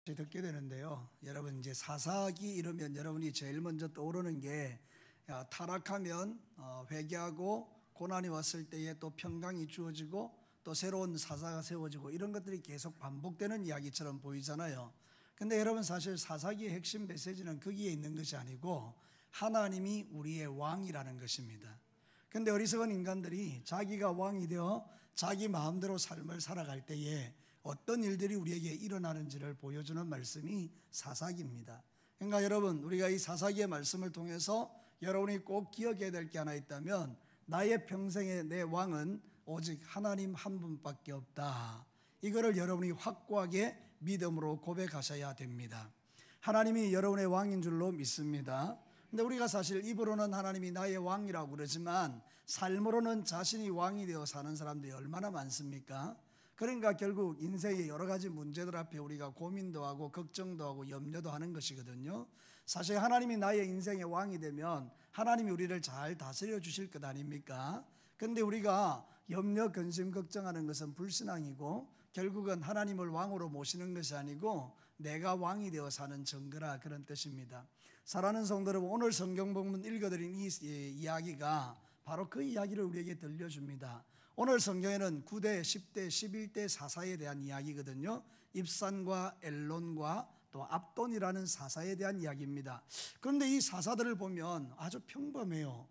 듣게 되는데요. 여러분 이제 사사기 이러면 여러분이 제일 먼저 떠오르는 게 타락하면 회개하고 고난이 왔을 때에 또 평강이 주어지고 또 새로운 사사가 세워지고 이런 것들이 계속 반복되는 이야기처럼 보이잖아요. 근데 여러분 사실 사사기의 핵심 메시지는 거기에 있는 것이 아니고 하나님이 우리의 왕이라는 것입니다. 근데 어리석은 인간들이 자기가 왕이 되어 자기 마음대로 삶을 살아갈 때에 어떤 일들이 우리에게 일어나는지를 보여주는 말씀이 사사기입니다. 그러니까 여러분, 우리가 이 사사기의 말씀을 통해서 여러분이 꼭 기억해야 될 게 하나 있다면, 나의 평생의 내 왕은 오직 하나님 한 분밖에 없다. 이거를 여러분이 확고하게 믿음으로 고백하셔야 됩니다. 하나님이 여러분의 왕인 줄로 믿습니다. 근데 우리가 사실 입으로는 하나님이 나의 왕이라고 그러지만 삶으로는 자신이 왕이 되어 사는 사람들이 얼마나 많습니까? 그러니까 결국 인생의 여러 가지 문제들 앞에 우리가 고민도 하고 걱정도 하고 염려도 하는 것이거든요. 사실 하나님이 나의 인생의 왕이 되면 하나님이 우리를 잘 다스려 주실 것 아닙니까? 근데 우리가 염려, 근심, 걱정하는 것은 불신앙이고 결국은 하나님을 왕으로 모시는 것이 아니고 내가 왕이 되어 사는 증거라, 그런 뜻입니다. 사랑하는 성도 여러분, 오늘 성경 본문 읽어드린 이 이야기가 바로 그 이야기를 우리에게 들려줍니다. 오늘 성경에는 9대, 10대, 11대 사사에 대한 이야기거든요. 입산과 엘론과 또 압돈이라는 사사에 대한 이야기입니다. 그런데 이 사사들을 보면 아주 평범해요.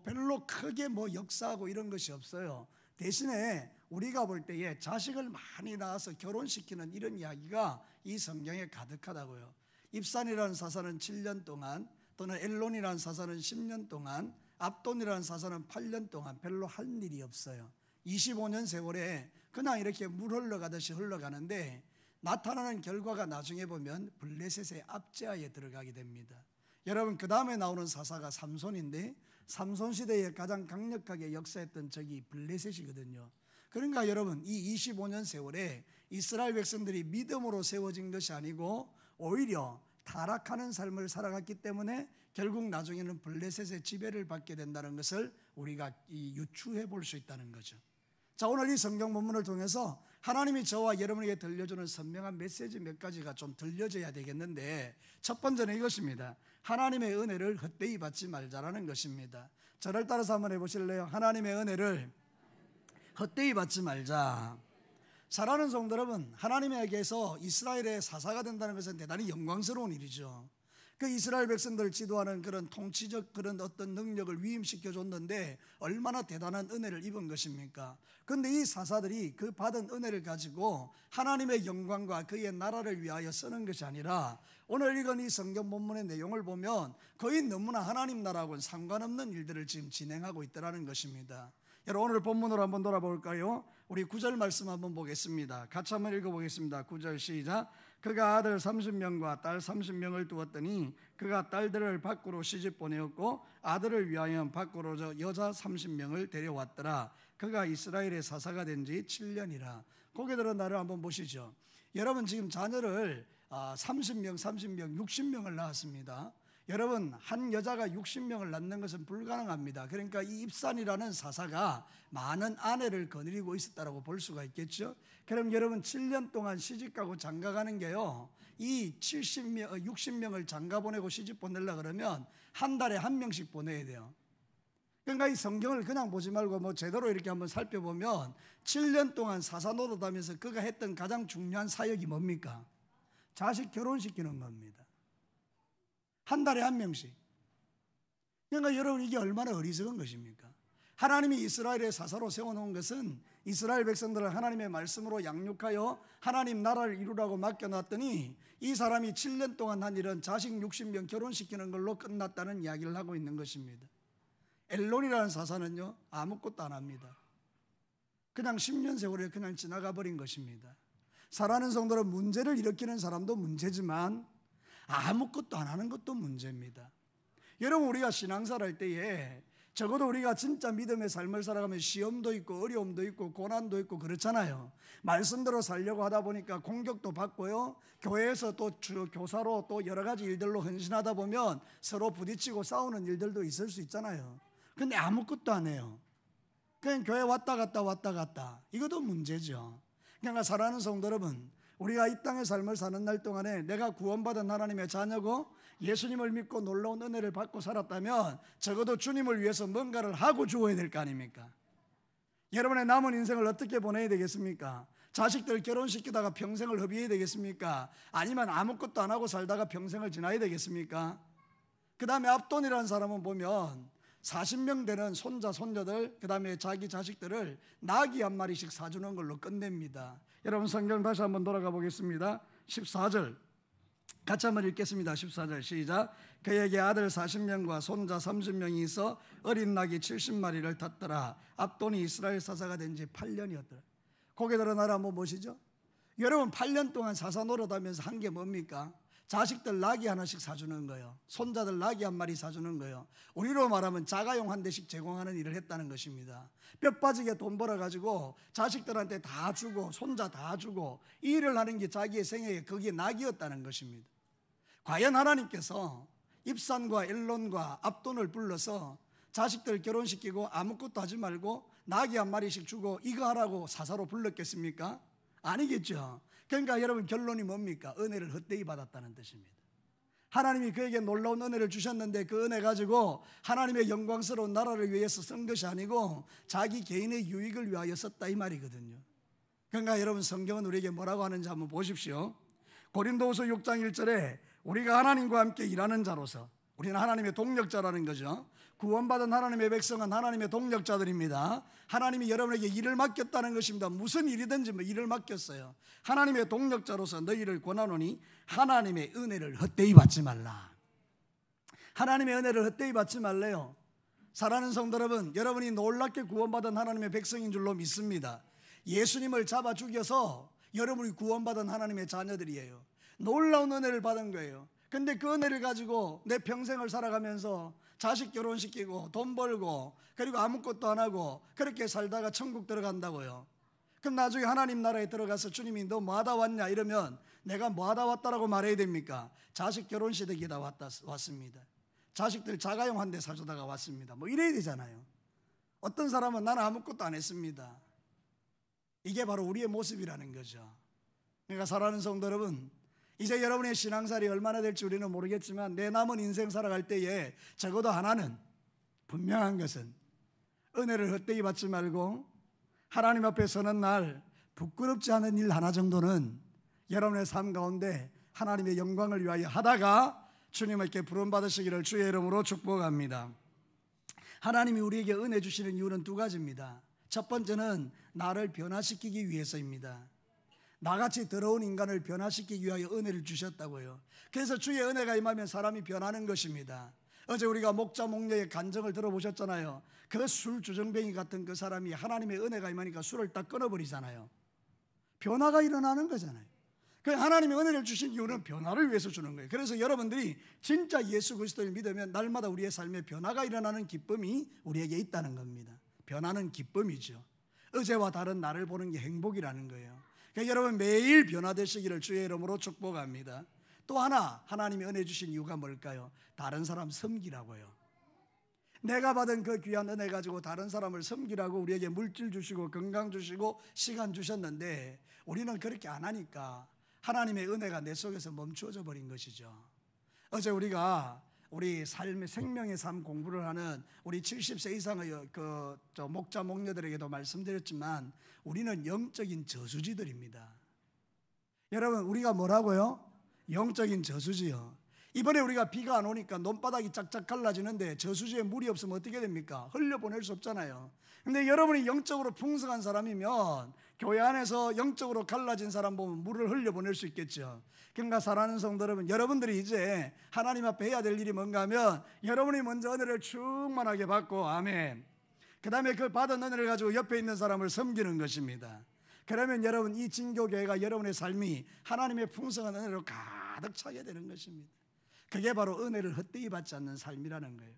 별로 크게 역사하고 이런 것이 없어요. 대신에 우리가 볼 때에 자식을 많이 낳아서 결혼시키는 이런 이야기가 이 성경에 가득하다고요. 입산이라는 사사는 7년 동안, 또는 엘론이라는 사사는 10년 동안, 압돈이라는 사사는 8년 동안 별로 할 일이 없어요. 25년 세월에 그냥 이렇게 물 흘러가듯이 흘러가는데 나타나는 결과가 나중에 보면 블레셋의 압제하에 들어가게 됩니다. 여러분, 그 다음에 나오는 사사가 삼손인데 삼손 시대에 가장 강력하게 역사했던 적이 블레셋이거든요. 그러니까 여러분, 이 25년 세월에 이스라엘 백성들이 믿음으로 세워진 것이 아니고 오히려 타락하는 삶을 살아갔기 때문에 결국 나중에는 블레셋의 지배를 받게 된다는 것을 우리가 유추해 볼 수 있다는 거죠. 자, 오늘 이 성경 본문을 통해서 하나님이 저와 여러분에게 들려주는 선명한 메시지 몇 가지가 좀 들려져야 되겠는데, 첫 번째는 이것입니다. 하나님의 은혜를 헛되이 받지 말자라는 것입니다. 저를 따라서 한번 해보실래요? 하나님의 은혜를 헛되이 받지 말자. 사랑하는 성도 여러분, 하나님에게서 이스라엘의 사사가 된다는 것은 대단히 영광스러운 일이죠. 그 이스라엘 백성들을 지도하는 그런 통치적 그런 어떤 능력을 위임시켜 줬는데 얼마나 대단한 은혜를 입은 것입니까? 그런데 이 사사들이 그 받은 은혜를 가지고 하나님의 영광과 그의 나라를 위하여 쓰는 것이 아니라 오늘 읽은 이 성경 본문의 내용을 보면 거의 너무나 하나님 나라하고는 상관없는 일들을 지금 진행하고 있다는 것입니다. 여러분, 오늘 본문으로 한번 돌아볼까요? 우리 9절 말씀 한번 보겠습니다. 같이 한번 읽어보겠습니다. 9절 시작. 그가 아들 30명과 딸 30명을 두었더니 그가 딸들을 밖으로 시집 보내었고 아들을 위하여 밖으로 여자 30명을 데려왔더라. 그가 이스라엘의 사사가 된 지 7년이라. 고개들은 나를 한번 보시죠. 여러분, 지금 자녀를 30명, 60명을 낳았습니다. 여러분, 한 여자가 60명을 낳는 것은 불가능합니다. 그러니까 이 입산이라는 사사가 많은 아내를 거느리고 있었다고 볼 수가 있겠죠. 그럼 여러분, 7년 동안 시집가고 장가가는 게요, 이 60명을 장가 보내고 시집 보내려고 그러면 한 달에 한 명씩 보내야 돼요. 그러니까 이 성경을 그냥 보지 말고 제대로 이렇게 한번 살펴보면 7년 동안 사사 노릇하면서 그가 했던 가장 중요한 사역이 뭡니까? 자식 결혼시키는 겁니다. 한 달에 한 명씩. 그러니까 여러분, 이게 얼마나 어리석은 것입니까? 하나님이 이스라엘의 사사로 세워놓은 것은 이스라엘 백성들을 하나님의 말씀으로 양육하여 하나님 나라를 이루라고 맡겨놨더니 이 사람이 7년 동안 한 일은 자식 60명 결혼시키는 걸로 끝났다는 이야기를 하고 있는 것입니다. 엘론이라는 사사는요, 아무것도 안 합니다. 그냥 10년 세월에 그냥 지나가 버린 것입니다. 사랑하는 성도는 문제를 일으키는 사람도 문제지만 아무것도 안 하는 것도 문제입니다. 여러분, 우리가 신앙생활 할 때에 적어도 우리가 진짜 믿음의 삶을 살아가면 시험도 있고 어려움도 있고 고난도 있고 그렇잖아요. 말씀대로 살려고 하다 보니까 공격도 받고요, 교회에서 또 교사로 또 여러 가지 일들로 헌신하다 보면 서로 부딪히고 싸우는 일들도 있을 수 있잖아요. 근데 아무것도 안 해요. 그냥 교회 왔다 갔다 이것도 문제죠. 그러니까 사랑하는 성도 여러분, 우리가 이 땅의 삶을 사는 날 동안에 내가 구원받은 하나님의 자녀고 예수님을 믿고 놀라운 은혜를 받고 살았다면 적어도 주님을 위해서 뭔가를 하고 죽어야 될 거 아닙니까? 여러분의 남은 인생을 어떻게 보내야 되겠습니까? 자식들 결혼시키다가 평생을 허비해야 되겠습니까? 아니면 아무것도 안 하고 살다가 평생을 지나야 되겠습니까? 그 다음에 압돈이라는 사람은 보면 40명 되는 손자 손녀들, 그 다음에 자기 자식들을 나귀 한 마리씩 사주는 걸로 끝냅니다. 여러분 성경 다시 한번 돌아가 보겠습니다. 14절 같이 한번 읽겠습니다. 14절 시작. 그에게 아들 40명과 손자 30명이 있어 어린 낙이 70마리를 탔더라. 압돈이 이스라엘 사사가 된 지 8년이었더라. 고개 들어 나라 한번 보시죠. 여러분 8년 동안 사사 노릇하면서 한 게 뭡니까? 자식들 낙이 하나씩 사주는 거예요. 손자들 낙이 한 마리 사주는 거예요. 우리로 말하면 자가용 한 대씩 제공하는 일을 했다는 것입니다. 뼈 빠지게 돈 벌어가지고 자식들한테 다 주고 손자 다 주고 이 일을 하는 게 자기의 생애에 그게 낙이었다는 것입니다. 과연 하나님께서 입산과 엘론과 압돈을 불러서 자식들 결혼시키고 아무것도 하지 말고 낙이 한 마리씩 주고 이거 하라고 사사로 불렀겠습니까? 아니겠죠. 그러니까 여러분 결론이 뭡니까? 은혜를 헛되이 받았다는 뜻입니다. 하나님이 그에게 놀라운 은혜를 주셨는데 그 은혜 가지고 하나님의 영광스러운 나라를 위해서 쓴 것이 아니고 자기 개인의 유익을 위하여 썼다 이 말이거든요. 그러니까 여러분 성경은 우리에게 뭐라고 하는지 한번 보십시오. 고린도후서 6장 1절에 우리가 하나님과 함께 일하는 자로서, 우리는 하나님의 동력자라는 거죠. 구원받은 하나님의 백성은 하나님의 동력자들입니다. 하나님이 여러분에게 일을 맡겼다는 것입니다. 무슨 일이든지 일을 맡겼어요. 하나님의 동력자로서 너희를 권하노니 하나님의 은혜를 헛되이 받지 말라. 하나님의 은혜를 헛되이 받지 말래요. 사랑하는 성도 여러분, 여러분이 놀랍게 구원받은 하나님의 백성인 줄로 믿습니다. 예수님을 잡아 죽여서 여러분이 구원받은 하나님의 자녀들이에요. 놀라운 은혜를 받은 거예요. 근데 그 은혜를 가지고 내 평생을 살아가면서 자식 결혼시키고 돈 벌고 그리고 아무것도 안 하고 그렇게 살다가 천국 들어간다고요. 그럼 나중에 하나님 나라에 들어가서 주님이 너 뭐 하다 왔냐 이러면 내가 뭐 하다 왔다라고 말해야 됩니까? 자식 결혼시키다 왔습니다. 자식들 자가용 한 대 사주다가 왔습니다. 뭐 이래야 되잖아요. 어떤 사람은 나는 아무것도 안 했습니다. 이게 바로 우리의 모습이라는 거죠. 그러니까 사랑하는 성도 여러분, 이제 여러분의 신앙살이 얼마나 될지 우리는 모르겠지만 내 남은 인생 살아갈 때에 적어도 하나는 분명한 것은 은혜를 헛되이 받지 말고 하나님 앞에 서는 날 부끄럽지 않은 일 하나 정도는 여러분의 삶 가운데 하나님의 영광을 위하여 하다가 주님께 부름받으시기를 주의 이름으로 축복합니다. 하나님이 우리에게 은혜 주시는 이유는 두 가지입니다. 첫 번째는 나를 변화시키기 위해서입니다. 나같이 더러운 인간을 변화시키기 위하여 은혜를 주셨다고요. 그래서 주의 은혜가 임하면 사람이 변하는 것입니다. 어제 우리가 목자 목녀의 간증을 들어보셨잖아요. 그 술 주정뱅이 같은 그 사람이 하나님의 은혜가 임하니까 술을 딱 끊어버리잖아요. 변화가 일어나는 거잖아요. 그 하나님의 은혜를 주신 이유는 변화를 위해서 주는 거예요. 그래서 여러분들이 진짜 예수 그리스도를 믿으면 날마다 우리의 삶에 변화가 일어나는 기쁨이 우리에게 있다는 겁니다. 변화는 기쁨이죠. 어제와 다른 나를 보는 게 행복이라는 거예요. 그러니까 여러분 매일 변화되시기를 주의 이름으로 축복합니다. 또 하나 하나님이 은혜 주신 이유가 뭘까요? 다른 사람 섬기라고요. 내가 받은 그 귀한 은혜 가지고 다른 사람을 섬기라고 우리에게 물질 주시고 건강 주시고 시간 주셨는데 우리는 그렇게 안 하니까 하나님의 은혜가 내 속에서 멈추어져 버린 것이죠. 어제 우리가 우리 삶의 생명의 삶 공부를 하는 우리 70세 이상의 목자 목녀들에게도 말씀드렸지만 우리는 영적인 저수지들입니다. 여러분 우리가 뭐라고요? 영적인 저수지요. 이번에 우리가 비가 안 오니까 논바닥이 짝짝 갈라지는데 저수지에 물이 없으면 어떻게 됩니까? 흘려보낼 수 없잖아요. 근데 여러분이 영적으로 풍성한 사람이면 교회 안에서 영적으로 갈라진 사람 보면 물을 흘려보낼 수 있겠죠. 그러니까 사랑하는 성도 여러분, 여러분들이 이제 하나님 앞에 해야 될 일이 뭔가 하면 여러분이 먼저 은혜를 충만하게 받고 아멘, 그 다음에 그 받은 은혜를 가지고 옆에 있는 사람을 섬기는 것입니다. 그러면 여러분 이 진교교회가 여러분의 삶이 하나님의 풍성한 은혜로 가득 차게 되는 것입니다. 그게 바로 은혜를 헛되이 받지 않는 삶이라는 거예요.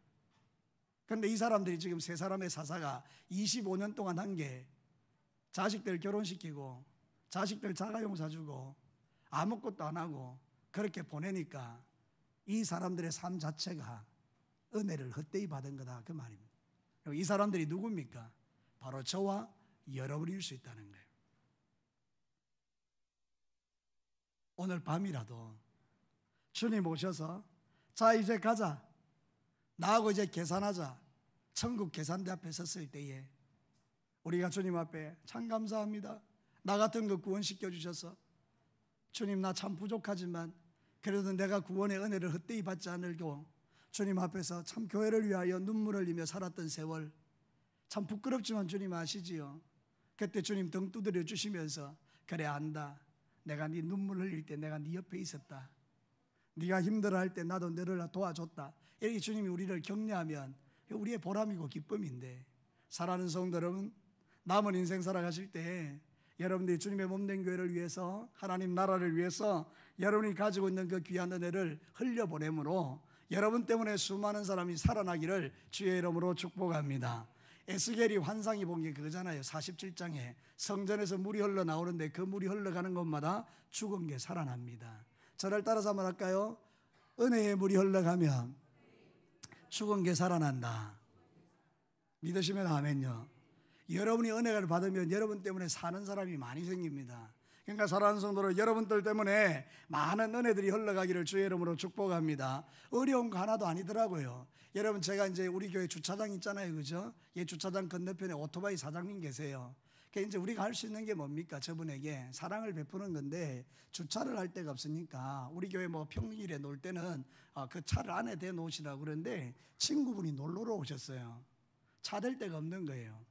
그런데 이 사람들이 지금 세 사람의 사사가 25년 동안 한 게 자식들 결혼시키고 자식들 자가용 사주고 아무것도 안 하고 그렇게 보내니까 이 사람들의 삶 자체가 은혜를 헛되이 받은 거다 그 말입니다. 이 사람들이 누굽니까? 바로 저와 여러분일 수 있다는 거예요. 오늘 밤이라도 주님 오셔서 자 이제 가자, 나하고 이제 계산하자, 천국 계산대 앞에 섰을 때에 우리가 주님 앞에 참 감사합니다, 나 같은 거 구원시켜 주셔서 주님 나 참 부족하지만 그래도 내가 구원의 은혜를 헛되이 받지 않으려고 주님 앞에서 참 교회를 위하여 눈물을 흘리며 살았던 세월 참 부끄럽지만 주님 아시지요. 그때 주님 등 두드려 주시면서 그래 안다, 내가 네 눈물 흘릴 때 내가 네 옆에 있었다, 네가 힘들어할 때 나도 너를 도와줬다, 이렇게 주님이 우리를 격려하면 우리의 보람이고 기쁨인데, 사랑하는 성도 여러분, 남은 인생 살아가실 때 여러분들이 주님의 몸된 교회를 위해서, 하나님 나라를 위해서 여러분이 가지고 있는 그 귀한 은혜를 흘려보내므로 여러분 때문에 수많은 사람이 살아나기를 주의 이름으로 축복합니다. 에스겔이 환상이 본 게 그거잖아요. 47장에 성전에서 물이 흘러나오는데 그 물이 흘러가는 곳마다 죽은 게 살아납니다. 저를 따라서 한번 할까요? 은혜의 물이 흘러가면 죽은 게 살아난다. 믿으시면 아멘요. 여러분이 은혜를 받으면 여러분 때문에 사는 사람이 많이 생깁니다. 그러니까 사랑하는 성도들, 여러분들 때문에 많은 은혜들이 흘러가기를 주의 이름으로 축복합니다. 어려운 거 하나도 아니더라고요. 여러분, 제가 이제 우리 교회 주차장 있잖아요, 그죠? 이 주차장 건너편에 오토바이 사장님 계세요. 그러니까 이제 우리가 할 수 있는 게 뭡니까? 저분에게 사랑을 베푸는 건데 주차를 할 데가 없으니까 우리 교회 뭐 평일에 놀 때는 그 차를 안에 대 놓으시라고 그러는데 친구분이 놀러 오셨어요. 차 댈 데가 없는 거예요.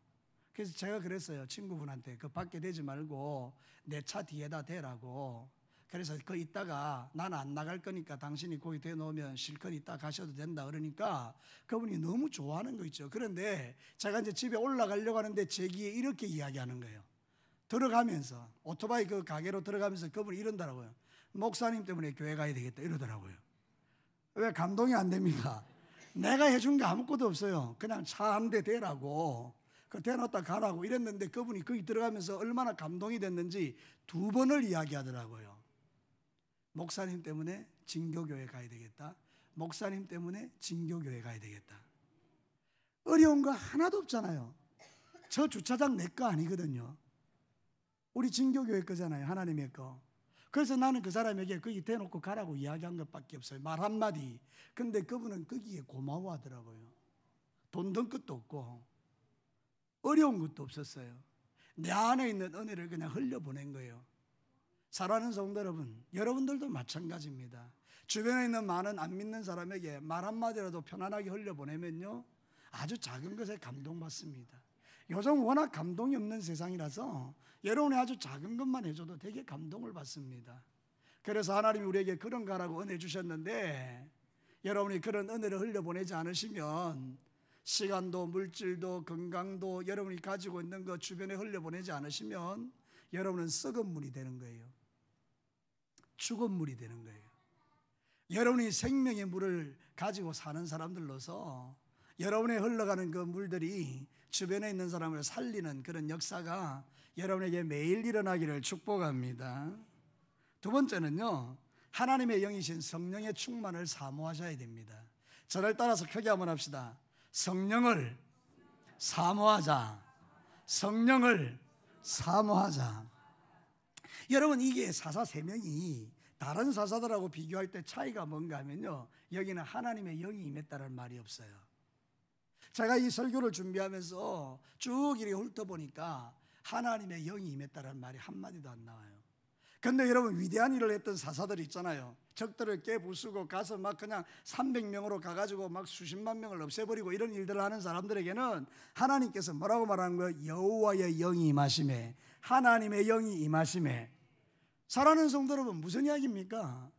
그래서 제가 그랬어요. 친구분한테 그 밖에 대지 말고 내 차 뒤에다 대라고. 그래서 그 있다가 나는 안 나갈 거니까 당신이 거기 대놓으면 실컷 있다 가셔도 된다 그러니까 그분이 너무 좋아하는 거 있죠. 그런데 제가 이제 집에 올라가려고 하는데 제 귀에 이렇게 이야기하는 거예요. 들어가면서 오토바이 그 가게로 들어가면서 그분이 이런다라고요. 목사님 때문에 교회 가야 되겠다 이러더라고요. 왜 감동이 안 됩니까? 내가 해준 게 아무것도 없어요. 그냥 차 한 대 대라고, 그 대놓다 가라고 이랬는데 그분이 거기 들어가면서 얼마나 감동이 됐는지 2번을 이야기하더라고요. 목사님 때문에 진교교회 가야 되겠다, 목사님 때문에 진교교회 가야 되겠다. 어려운 거 하나도 없잖아요. 저 주차장 내 거 아니거든요. 우리 진교교회 거잖아요, 하나님의 거. 그래서 나는 그 사람에게 거기 대놓고 가라고 이야기한 것밖에 없어요. 말 한마디. 근데 그분은 거기에 고마워하더라고요. 돈 든 것도 없고 어려운 것도 없었어요. 내 안에 있는 은혜를 그냥 흘려보낸 거예요. 사랑하는 성도 여러분, 여러분들도 마찬가지입니다. 주변에 있는 많은 안 믿는 사람에게 말 한마디라도 편안하게 흘려보내면요 아주 작은 것에 감동받습니다. 요즘 워낙 감동이 없는 세상이라서 여러분이 아주 작은 것만 해줘도 되게 감동을 받습니다. 그래서 하나님이 우리에게 그런 거라고 은혜 주셨는데, 여러분이 그런 은혜를 흘려보내지 않으시면 시간도 물질도 건강도 여러분이 가지고 있는 것 주변에 흘려보내지 않으시면 여러분은 썩은 물이 되는 거예요. 죽은 물이 되는 거예요. 여러분이 생명의 물을 가지고 사는 사람들로서 여러분의 흘러가는 그 물들이 주변에 있는 사람을 살리는 그런 역사가 여러분에게 매일 일어나기를 축복합니다. 2번째는요, 하나님의 영이신 성령의 충만을 사모하셔야 됩니다. 저를 따라서 크게 한번 합시다. 성령을 사모하자. 성령을 사모하자. 여러분, 이게 사사 3명이 다른 사사들하고 비교할 때 차이가 뭔가 하면요, 여기는 하나님의 영이 임했다는 말이 없어요. 제가 이 설교를 준비하면서 쭉 이렇게 훑어보니까 하나님의 영이 임했다는 말이 한마디도 안 나와요. 근데 여러분, 위대한 일을 했던 사사들 있잖아요. 적들을 깨부수고 가서 막 그냥 300명으로 가가지고 막 수십만 명을 없애버리고 이런 일들을 하는 사람들에게는 하나님께서 뭐라고 말하는 거예요? 여호와의 영이 임하심에, 하나님의 영이 임하심에. 사랑하는 성도 여러분, 무슨 이야기입니까?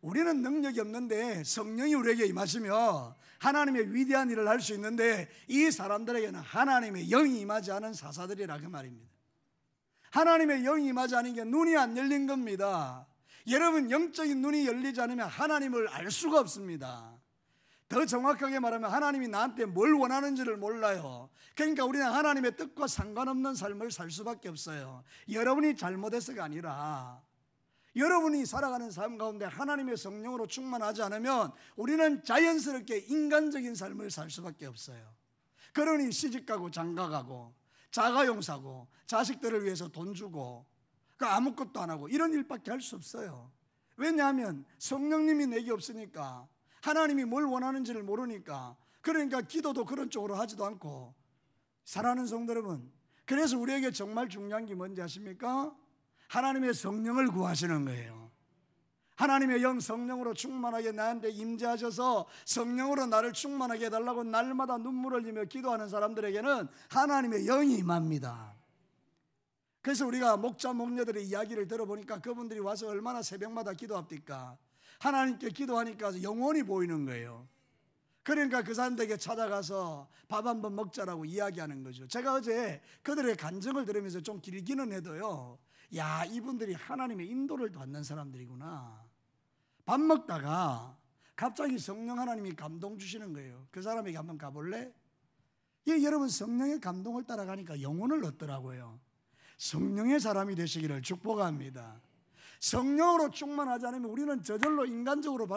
우리는 능력이 없는데 성령이 우리에게 임하시며 하나님의 위대한 일을 할 수 있는데, 이 사람들에게는 하나님의 영이 임하지 않은 사사들이라 그 말입니다. 하나님의 영이 임하지 않은 게 눈이 안 열린 겁니다. 여러분, 영적인 눈이 열리지 않으면 하나님을 알 수가 없습니다. 더 정확하게 말하면 하나님이 나한테 뭘 원하는지를 몰라요. 그러니까 우리는 하나님의 뜻과 상관없는 삶을 살 수밖에 없어요. 여러분이 잘못해서가 아니라 여러분이 살아가는 삶 가운데 하나님의 성령으로 충만하지 않으면 우리는 자연스럽게 인간적인 삶을 살 수밖에 없어요. 그러니 시집가고 장가가고 자가용 사고 자식들을 위해서 돈 주고 아무것도 안 하고 이런 일밖에 할 수 없어요. 왜냐하면 성령님이 내게 없으니까, 하나님이 뭘 원하는지를 모르니까. 그러니까 기도도 그런 쪽으로 하지도 않고. 사랑하는 성도 여러분, 그래서 우리에게 정말 중요한 게 뭔지 아십니까? 하나님의 성령을 구하시는 거예요. 하나님의 영 성령으로 충만하게 나한테 임재하셔서 성령으로 나를 충만하게 해달라고 날마다 눈물을 흘리며 기도하는 사람들에게는 하나님의 영이 임합니다. 그래서 우리가 목자 목녀들의 이야기를 들어보니까 그분들이 와서 얼마나 새벽마다 기도합니까? 하나님께 기도하니까 영원히 보이는 거예요. 그러니까 그 사람들에게 찾아가서 밥 한번 먹자라고 이야기하는 거죠. 제가 어제 그들의 간증을 들으면서 좀 길기는 해도요, 야, 이분들이 하나님의 인도를 받는 사람들이구나. 밥 먹다가 갑자기 성령 하나님이 감동 주시는 거예요. 그 사람에게 한번 가볼래? 예, 여러분, 성령의 감동을 따라가니까 영혼을 얻더라고요. 성령의 사람이 되시기를 축복합니다. 성령으로 충만하지 않으면 우리는 저절로 인간적으로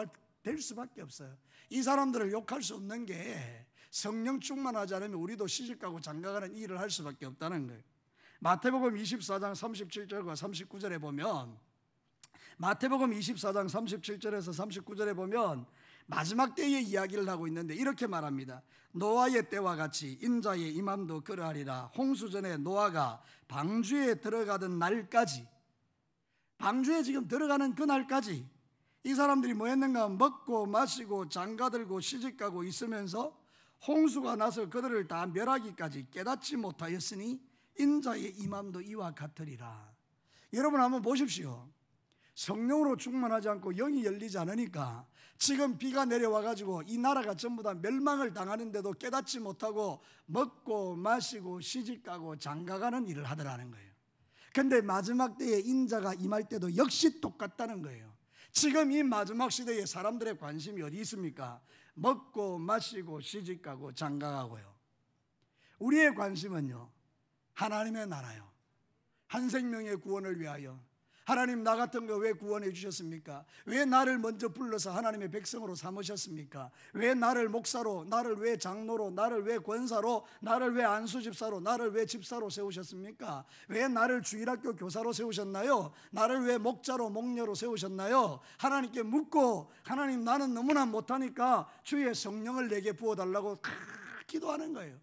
될 수밖에 없어요. 이 사람들을 욕할 수 없는 게 성령 충만하지 않으면 우리도 시집가고 장가가는 일을 할 수밖에 없다는 거예요. 마태복음 24장 37절과 39절에 보면, 마태복음 24장 37절에서 39절에 보면 마지막 때의 이야기를 하고 있는데 이렇게 말합니다. 노아의 때와 같이 인자의 임함도 그러하리라. 홍수전에 노아가 방주에 들어가던 날까지, 방주에 지금 들어가는 그 날까지 이 사람들이 뭐 했는가? 먹고 마시고 장가들고 시집가고 있으면서 홍수가 나서 그들을 다 멸하기까지 깨닫지 못하였으니 인자의 임함도 이와 같으리라. 여러분 한번 보십시오. 성령으로 충만하지 않고 영이 열리지 않으니까 지금 비가 내려와가지고 이 나라가 전부 다 멸망을 당하는데도 깨닫지 못하고 먹고 마시고 시집가고 장가가는 일을 하더라는 거예요. 근데 마지막 때에 인자가 임할 때도 역시 똑같다는 거예요. 지금 이 마지막 시대에 사람들의 관심이 어디 있습니까? 먹고 마시고 시집가고 장가가고요. 우리의 관심은요, 하나님의 나라요, 한 생명의 구원을 위하여. 하나님, 나 같은 거 왜 구원해 주셨습니까? 왜 나를 먼저 불러서 하나님의 백성으로 삼으셨습니까? 왜 나를 목사로, 나를 왜 장로로, 나를 왜 권사로, 나를 왜 안수집사로, 나를 왜 집사로 세우셨습니까? 왜 나를 주일학교 교사로 세우셨나요? 나를 왜 목자로 목녀로 세우셨나요? 하나님께 묻고, 하나님, 나는 너무나 못하니까 주의 성령을 내게 부어달라고 기도하는 거예요.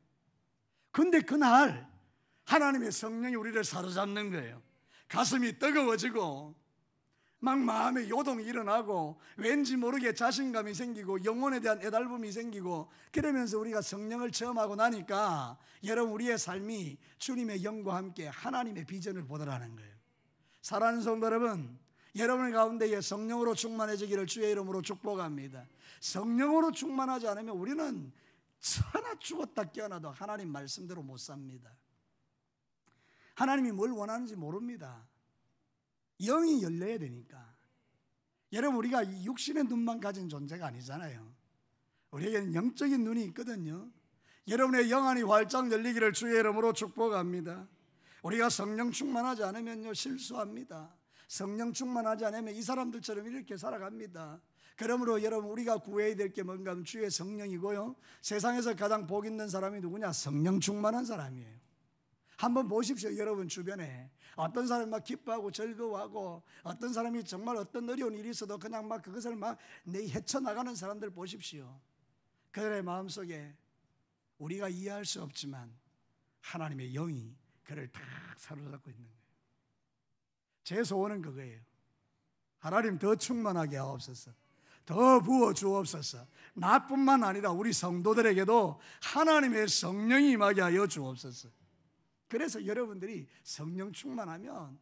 근데 그날 하나님의 성령이 우리를 사로잡는 거예요. 가슴이 뜨거워지고 막 마음에 요동이 일어나고 왠지 모르게 자신감이 생기고 영혼에 대한 애달픔이 생기고, 그러면서 우리가 성령을 체험하고 나니까 여러분, 우리의 삶이 주님의 영과 함께 하나님의 비전을 보더라는 거예요. 사랑하는 성도 여러분, 여러분 가운데에 성령으로 충만해지기를 주의 이름으로 축복합니다. 성령으로 충만하지 않으면 우리는 천하 죽었다 깨어나도 하나님 말씀대로 못 삽니다. 하나님이 뭘 원하는지 모릅니다. 영이 열려야 되니까. 여러분, 우리가 육신의 눈만 가진 존재가 아니잖아요. 우리에게는 영적인 눈이 있거든요. 여러분의 영 안이 활짝 열리기를 주의 이름으로 축복합니다. 우리가 성령 충만하지 않으면요, 실수합니다. 성령 충만하지 않으면 이 사람들처럼 이렇게 살아갑니다. 그러므로 여러분, 우리가 구해야 될 게 뭔가 하면 주의 성령이고요, 세상에서 가장 복 있는 사람이 누구냐? 성령 충만한 사람이에요. 한번 보십시오. 여러분 주변에 어떤 사람이 막 기뻐하고 즐거워하고, 어떤 사람이 정말 어떤 어려운 일이 있어도 그냥 막 그것을 막 헤쳐나가는 사람들 보십시오. 그들의 마음속에 우리가 이해할 수 없지만 하나님의 영이 그를 다 사로잡고 있는 거예요. 제 소원은 그거예요. 하나님, 더 충만하게 하옵소서. 더 부어 주옵소서. 나뿐만 아니라 우리 성도들에게도 하나님의 성령이 임하게 하여 주옵소서. 그래서 여러분들이 성령 충만하면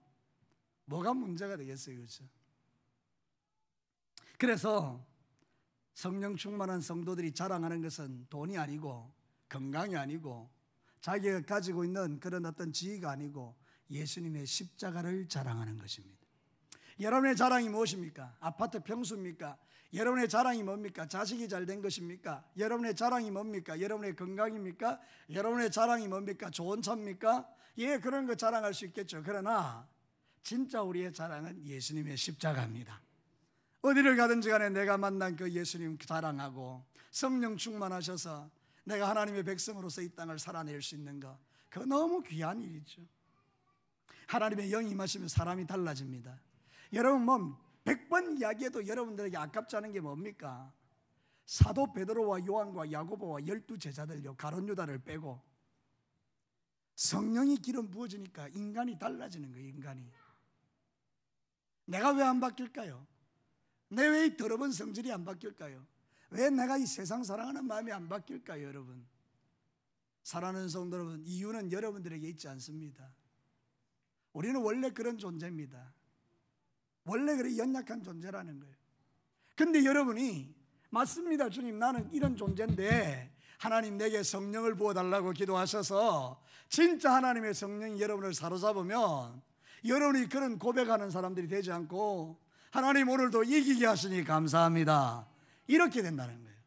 뭐가 문제가 되겠어요? 그렇죠? 그래서 성령 충만한 성도들이 자랑하는 것은 돈이 아니고 건강이 아니고 자기가 가지고 있는 그런 어떤 지위가 아니고 예수님의 십자가를 자랑하는 것입니다. 여러분의 자랑이 무엇입니까? 아파트 평수입니까? 여러분의 자랑이 뭡니까? 자식이 잘 된 것입니까? 여러분의 자랑이 뭡니까? 여러분의 건강입니까? 여러분의 자랑이 뭡니까? 좋은 차입니까? 예, 그런 거 자랑할 수 있겠죠. 그러나 진짜 우리의 자랑은 예수님의 십자가입니다. 어디를 가든지 간에 내가 만난 그 예수님 자랑하고 성령 충만하셔서 내가 하나님의 백성으로서 이 땅을 살아낼 수 있는 거, 그거 너무 귀한 일이죠. 하나님의 영이 임하시면 사람이 달라집니다. 여러분 뭐 100번 이야기해도 여러분들에게 아깝지 않은 게 뭡니까? 사도 베드로와 요한과 야고보와 12제자들요, 가룟 유다를 빼고 성령이 기름 부어지니까 인간이 달라지는 거예요. 인간이. 내가 왜 안 바뀔까요? 내 왜 이 더러운 성질이 안 바뀔까요? 왜 내가 이 세상 사랑하는 마음이 안 바뀔까요? 여러분, 사랑하는 성도 여러분, 이유는 여러분들에게 있지 않습니다. 우리는 원래 그런 존재입니다. 원래 그렇게 연약한 존재라는 거예요. 근데 여러분이 맞습니다, 주님, 나는 이런 존재인데 하나님 내게 성령을 부어달라고 기도하셔서 진짜 하나님의 성령이 여러분을 사로잡으면 여러분이 그런 고백하는 사람들이 되지 않고 하나님 오늘도 이기게 하시니 감사합니다, 이렇게 된다는 거예요.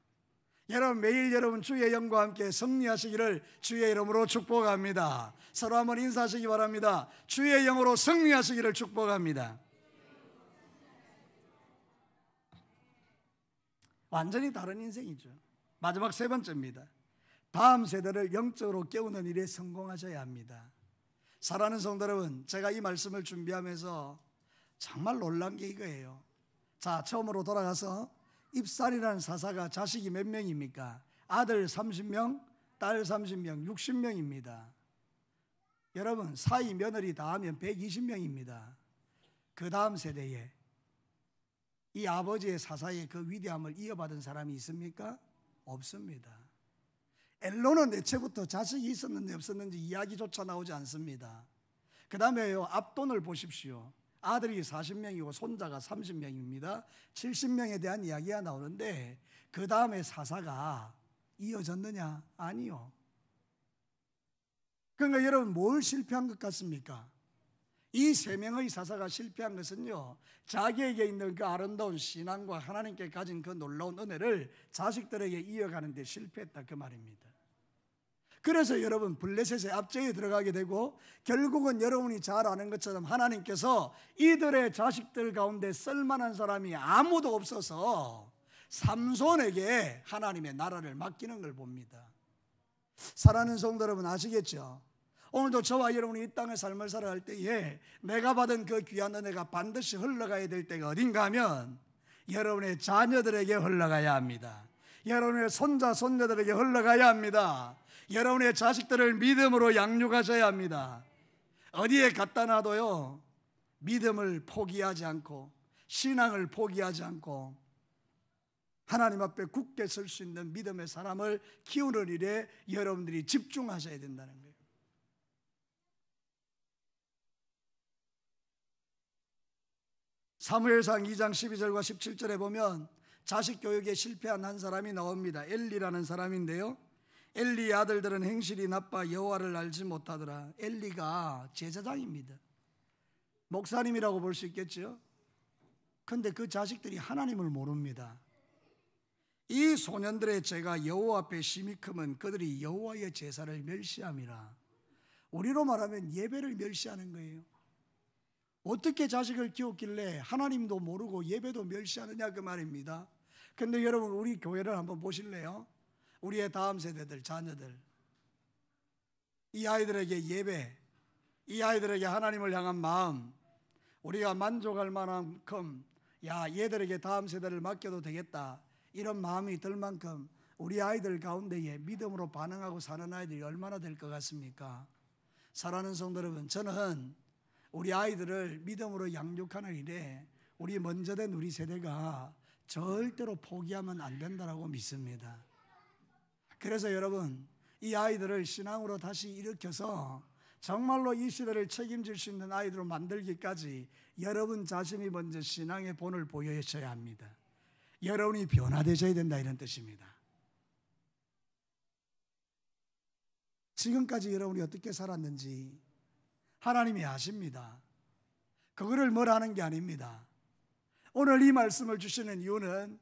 여러분, 매일 여러분 주의 영과 함께 승리하시기를 주의 이름으로 축복합니다. 서로 한번 인사하시기 바랍니다. 주의 영으로 승리하시기를 축복합니다. 완전히 다른 인생이죠. 마지막 세 번째입니다. 다음 세대를 영적으로 깨우는 일에 성공하셔야 합니다. 사랑하는 성도 여러분, 제가 이 말씀을 준비하면서 정말 놀란 게 이거예요. 자, 처음으로 돌아가서 입살이라는 사사가 자식이 몇 명입니까? 아들 30명, 딸 30명, 60명입니다. 여러분, 사위 며느리 다 하면 120명입니다. 그 다음 세대에 이 아버지의 사사의 그 위대함을 이어받은 사람이 있습니까? 없습니다. 엘로는 애초부터 자식이 있었는지 없었는지 이야기조차 나오지 않습니다. 그 다음에요, 압돈을 보십시오. 아들이 40명이고 손자가 30명입니다. 70명에 대한 이야기가 나오는데 그 다음에 사사가 이어졌느냐? 아니요. 그러니까 여러분, 뭘 실패한 것 같습니까? 이 세 명의 사사가 실패한 것은요, 자기에게 있는 그 아름다운 신앙과 하나님께 가진 그 놀라운 은혜를 자식들에게 이어가는 데 실패했다, 그 말입니다. 그래서 여러분, 블레셋의 압제에 들어가게 되고 결국은 여러분이 잘 아는 것처럼 하나님께서 이들의 자식들 가운데 쓸만한 사람이 아무도 없어서 삼손에게 하나님의 나라를 맡기는 걸 봅니다. 사랑하는 성도 여러분, 아시겠죠? 오늘도 저와 여러분이 이 땅의 삶을 살아갈 때에 내가 받은 그 귀한 은혜가 반드시 흘러가야 될 때가 어딘가 하면 여러분의 자녀들에게 흘러가야 합니다. 여러분의 손자, 손녀들에게 흘러가야 합니다. 여러분의 자식들을 믿음으로 양육하셔야 합니다. 어디에 갖다 놔도요, 믿음을 포기하지 않고 신앙을 포기하지 않고 하나님 앞에 굳게 설 수 있는 믿음의 사람을 키우는 일에 여러분들이 집중하셔야 된다는 거예요. 사무엘상 2장 12절과 17절에 보면 자식 교육에 실패한 한 사람이 나옵니다. 엘리라는 사람인데요, 엘리의 아들들은 행실이 나빠 여호와를 알지 못하더라. 엘리가 제사장입니다. 목사님이라고 볼 수 있겠죠. 그런데 그 자식들이 하나님을 모릅니다. 이 소년들의 죄가 여호와 앞에 심히 크면 그들이 여호와의 제사를 멸시함이라. 우리로 말하면 예배를 멸시하는 거예요. 어떻게 자식을 키웠길래 하나님도 모르고 예배도 멸시하느냐, 그 말입니다. 그런데 여러분, 우리 교회를 한번 보실래요? 우리의 다음 세대들, 자녀들, 이 아이들에게 예배, 이 아이들에게 하나님을 향한 마음, 우리가 만족할 만큼 얘들에게 다음 세대를 맡겨도 되겠다, 이런 마음이 들 만큼 우리 아이들 가운데에 믿음으로 반응하고 사는 아이들이 얼마나 될 것 같습니까? 사랑하는 성도 여러분, 저는 우리 아이들을 믿음으로 양육하는 일에 우리 먼저 된 우리 세대가 절대로 포기하면 안 된다고 믿습니다. 그래서 여러분, 이 아이들을 신앙으로 다시 일으켜서 정말로 이 시대를 책임질 수 있는 아이들로 만들기까지 여러분 자신이 먼저 신앙의 본을 보여셔야 합니다. 여러분이 변화되셔야 된다, 이런 뜻입니다. 지금까지 여러분이 어떻게 살았는지 하나님이 아십니다. 그거를 뭘 하는 게 아닙니다. 오늘 이 말씀을 주시는 이유는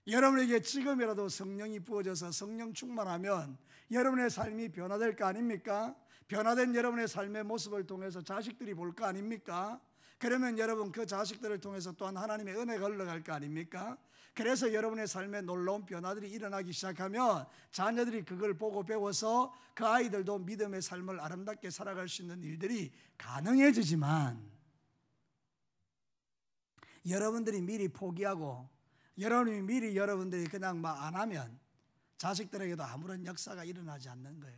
여러분에게 지금이라도 성령이 부어져서 성령 충만하면 여러분의 삶이 변화될 거 아닙니까? 변화된 여러분의 삶의 모습을 통해서 자식들이 볼 거 아닙니까? 그러면 여러분 그 자식들을 통해서 또한 하나님의 은혜가 흘러갈 거 아닙니까? 그래서 여러분의 삶에 놀라운 변화들이 일어나기 시작하면 자녀들이 그걸 보고 배워서 그 아이들도 믿음의 삶을 아름답게 살아갈 수 있는 일들이 가능해지지만, 여러분들이 미리 포기하고 여러분들이 그냥 막 안 하면 자식들에게도 아무런 역사가 일어나지 않는 거예요.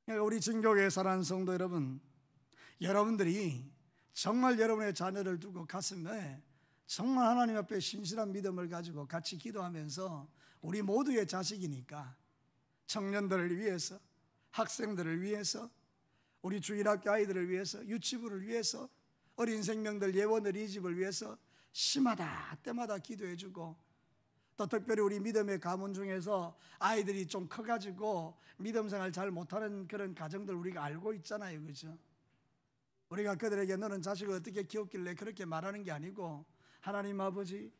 그러니까 우리 진교회에 사랑하는 성도 여러분, 여러분들이 정말 여러분의 자녀를 두고 가슴에 정말 하나님 앞에 신실한 믿음을 가지고 같이 기도하면서 우리 모두의 자식이니까 청년들을 위해서, 학생들을 위해서, 우리 주일학교 아이들을 위해서, 유치부를 위해서, 어린 생명들 예원 어린이집을 위해서 시마다 때마다 기도해주고, 또 특별히 우리 믿음의 가문 중에서 아이들이 좀 커가지고 믿음 생활 잘 못하는 그런 가정들 우리가 알고 있잖아요, 그렇죠? 우리가 그들에게 너는 자식을 어떻게 키웠길래 그렇게 말하는 게 아니고, 하나님 아버지,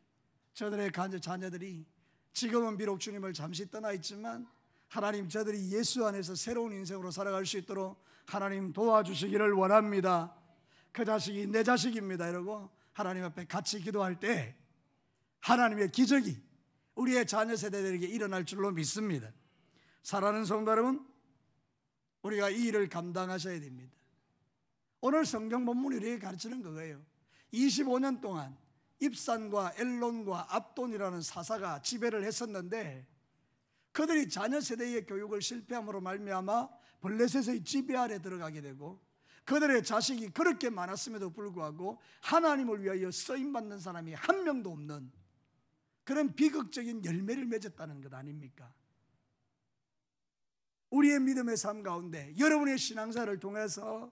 저들의 자녀들이 지금은 비록 주님을 잠시 떠나 있지만 하나님 저들이 예수 안에서 새로운 인생으로 살아갈 수 있도록 하나님 도와주시기를 원합니다. 그 자식이 내 자식입니다 이러고 하나님 앞에 같이 기도할 때 하나님의 기적이 우리의 자녀 세대들에게 일어날 줄로 믿습니다. 사랑하는 성도 여러분, 우리가 이 일을 감당하셔야 됩니다. 오늘 성경 본문이 우리에게 가르치는 거예요. 25년 동안 입산과 엘론과 압돈이라는 사사가 지배를 했었는데, 그들이 자녀 세대의 교육을 실패함으로 말미암아 블레셋의 지배 아래 들어가게 되고, 그들의 자식이 그렇게 많았음에도 불구하고 하나님을 위하여 쓰임받는 사람이 한 명도 없는 그런 비극적인 열매를 맺었다는 것 아닙니까? 우리의 믿음의 삶 가운데, 여러분의 신앙사를 통해서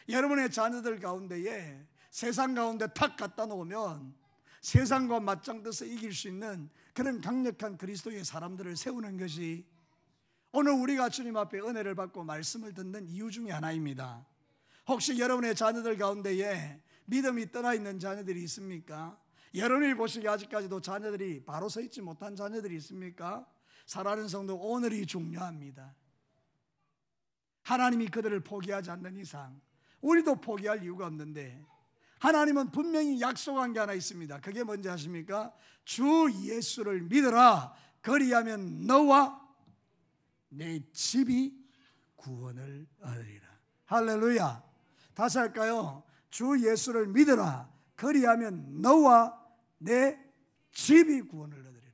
여러분의 자녀들 가운데에 세상 가운데 탁 갖다 놓으면 세상과 맞짱떠서 이길 수 있는 그런 강력한 그리스도의 사람들을 세우는 것이 오늘 우리가 주님 앞에 은혜를 받고 말씀을 듣는 이유 중에 하나입니다. 혹시 여러분의 자녀들 가운데에 믿음이 떠나 있는 자녀들이 있습니까? 여러분이 보시기에 아직까지도 자녀들이 바로 서 있지 못한 자녀들이 있습니까? 사랑하는 성도, 오늘이 중요합니다. 하나님이 그들을 포기하지 않는 이상 우리도 포기할 이유가 없는데, 하나님은 분명히 약속한 게 하나 있습니다. 그게 뭔지 아십니까? 주 예수를 믿어라. 그리하면 너와 내 집이 구원을 얻으리라. 할렐루야. 다시 할까요? 주 예수를 믿어라. 그리하면 너와 내 집이 구원을 얻으리라.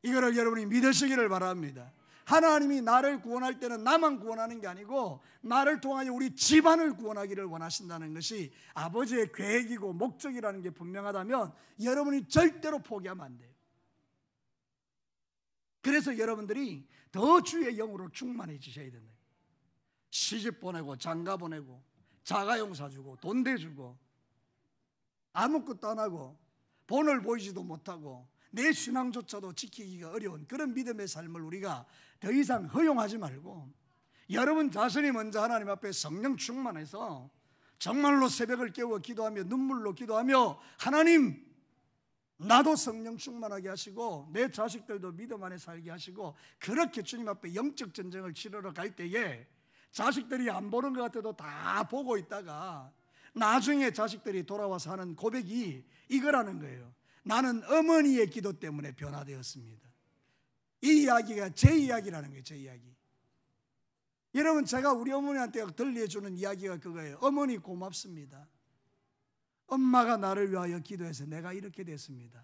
이거를 여러분이 믿으시기를 바랍니다. 하나님이 나를 구원할 때는 나만 구원하는 게 아니고 나를 통하여 우리 집안을 구원하기를 원하신다는 것이 아버지의 계획이고 목적이라는 게 분명하다면 여러분이 절대로 포기하면 안 돼요. 그래서 여러분들이 더 주의 영으로 충만해지셔야 된다. 시집 보내고 장가 보내고 자가용 사주고 돈 대주고 아무것도 안 하고 본을 보이지도 못하고 내 신앙조차도 지키기가 어려운 그런 믿음의 삶을 우리가 더 이상 허용하지 말고, 여러분 자신이 먼저 하나님 앞에 성령 충만해서 정말로 새벽을 깨워 기도하며 눈물로 기도하며, 하나님 나도 성령 충만하게 하시고 내 자식들도 믿음 안에 살게 하시고, 그렇게 주님 앞에 영적 전쟁을 치르러 갈 때에 자식들이 안 보는 것 같아도 다 보고 있다가 나중에 자식들이 돌아와서 하는 고백이 이거라는 거예요. 나는 어머니의 기도 때문에 변화되었습니다. 이 이야기가 제 이야기라는 거예요. 제 이야기. 여러분, 제가 우리 어머니한테 들려주는 이야기가 그거예요. 어머니 고맙습니다. 엄마가 나를 위하여 기도해서 내가 이렇게 됐습니다.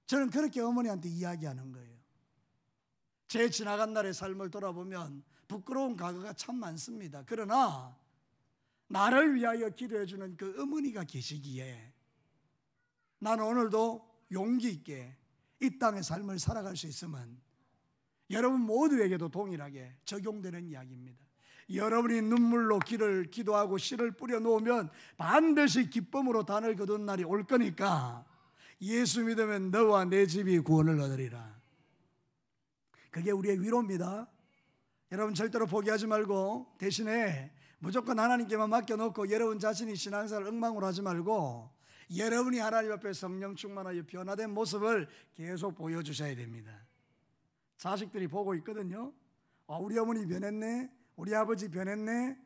저는 그렇게 어머니한테 이야기하는 거예요. 제 지나간 날의 삶을 돌아보면 부끄러운 과거가 참 많습니다. 그러나 나를 위하여 기도해주는 그 어머니가 계시기에 나는 오늘도 용기 있게 이 땅의 삶을 살아갈 수 있으면 여러분 모두에게도 동일하게 적용되는 이야기입니다. 여러분이 눈물로 기도하고 씨를 뿌려 놓으면 반드시 기쁨으로 단을 거둔 날이 올 거니까 예수 믿으면 너와 내 집이 구원을 얻으리라. 그게 우리의 위로입니다. 여러분 절대로 포기하지 말고 대신에 무조건 하나님께만 맡겨놓고 여러분 자신이 신앙생활을 엉망으로 하지 말고 여러분이 하나님 앞에 성령 충만하여 변화된 모습을 계속 보여주셔야 됩니다. 자식들이 보고 있거든요. 우리 어머니 변했네, 우리 아버지 변했네,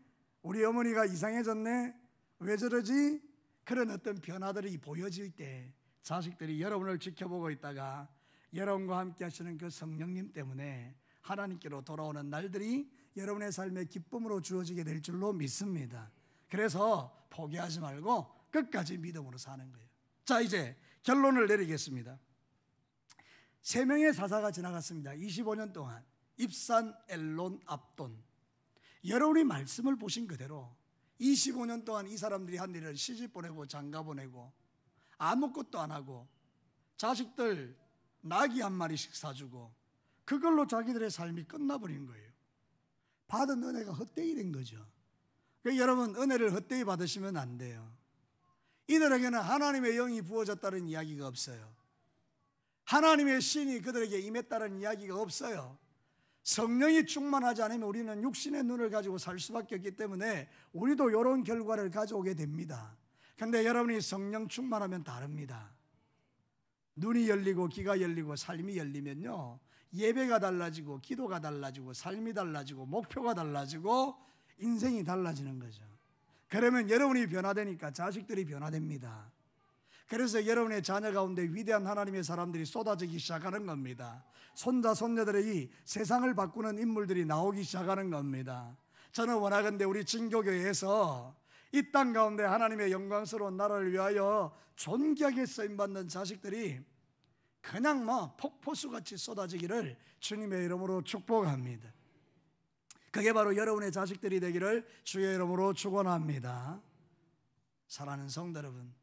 우리 어머니가 이상해졌네, 왜 저러지? 그런 어떤 변화들이 보여질 때 자식들이 여러분을 지켜보고 있다가 여러분과 함께 하시는 그 성령님 때문에 하나님께로 돌아오는 날들이 여러분의 삶의 기쁨으로 주어지게 될 줄로 믿습니다. 그래서 포기하지 말고 끝까지 믿음으로 사는 거예요. 자, 이제 결론을 내리겠습니다. 3명의 사사가 지나갔습니다. 25년 동안 입산, 엘론, 압돈. 여러분이 말씀을 보신 그대로 25년 동안 이 사람들이 한 일을 시집 보내고 장가 보내고 아무것도 안 하고 자식들 나귀 한 마리씩 사주고 그걸로 자기들의 삶이 끝나버린 거예요. 받은 은혜가 헛되이 된 거죠. 그러니까 여러분, 은혜를 헛되이 받으시면 안 돼요. 이들에게는 하나님의 영이 부어졌다는 이야기가 없어요. 하나님의 신이 그들에게 임했다는 이야기가 없어요. 성령이 충만하지 않으면 우리는 육신의 눈을 가지고 살 수밖에 없기 때문에 우리도 이런 결과를 가져오게 됩니다. 그런데 여러분이 성령 충만하면 다릅니다. 눈이 열리고 귀가 열리고 삶이 열리면요, 예배가 달라지고 기도가 달라지고 삶이 달라지고 목표가 달라지고 인생이 달라지는 거죠. 그러면 여러분이 변화되니까 자식들이 변화됩니다. 그래서 여러분의 자녀 가운데 위대한 하나님의 사람들이 쏟아지기 시작하는 겁니다. 손자 손녀들이 세상을 바꾸는 인물들이 나오기 시작하는 겁니다. 저는 원하건대 우리 진교교회에서 이 땅 가운데 하나님의 영광스러운 나라를 위하여 존귀하게 쓰임받는 자식들이 그냥 폭포수같이 쏟아지기를 주님의 이름으로 축복합니다. 그게 바로 여러분의 자식들이 되기를 주의 이름으로 축원합니다. 사랑하는 성도 여러분,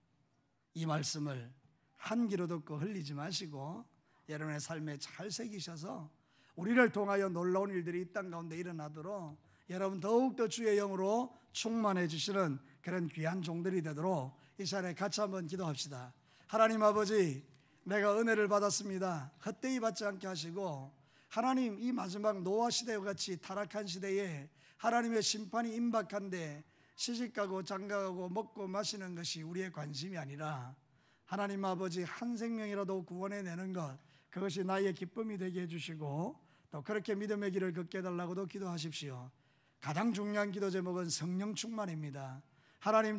이 말씀을 한 귀로 듣고 흘리지 마시고 여러분의 삶에 잘 새기셔서 우리를 통하여 놀라운 일들이 이 땅 가운데 일어나도록 여러분 더욱더 주의 영으로 충만해 주시는 그런 귀한 종들이 되도록 이 시간에 같이 한번 기도합시다. 하나님 아버지, 내가 은혜를 받았습니다. 헛되이 받지 않게 하시고 하나님, 이 마지막 노아 시대와 같이 타락한 시대에 하나님의 심판이 임박한데 시집가고 장가가고 먹고 마시는 것이 우리의 관심이 아니라 하나님 아버지, 한 생명이라도 구원해내는 것, 그것이 나의 기쁨이 되게 해주시고 또 그렇게 믿음의 길을 걷게 해달라고도 기도하십시오. 가장 중요한 기도 제목은 성령 충만입니다. 하나님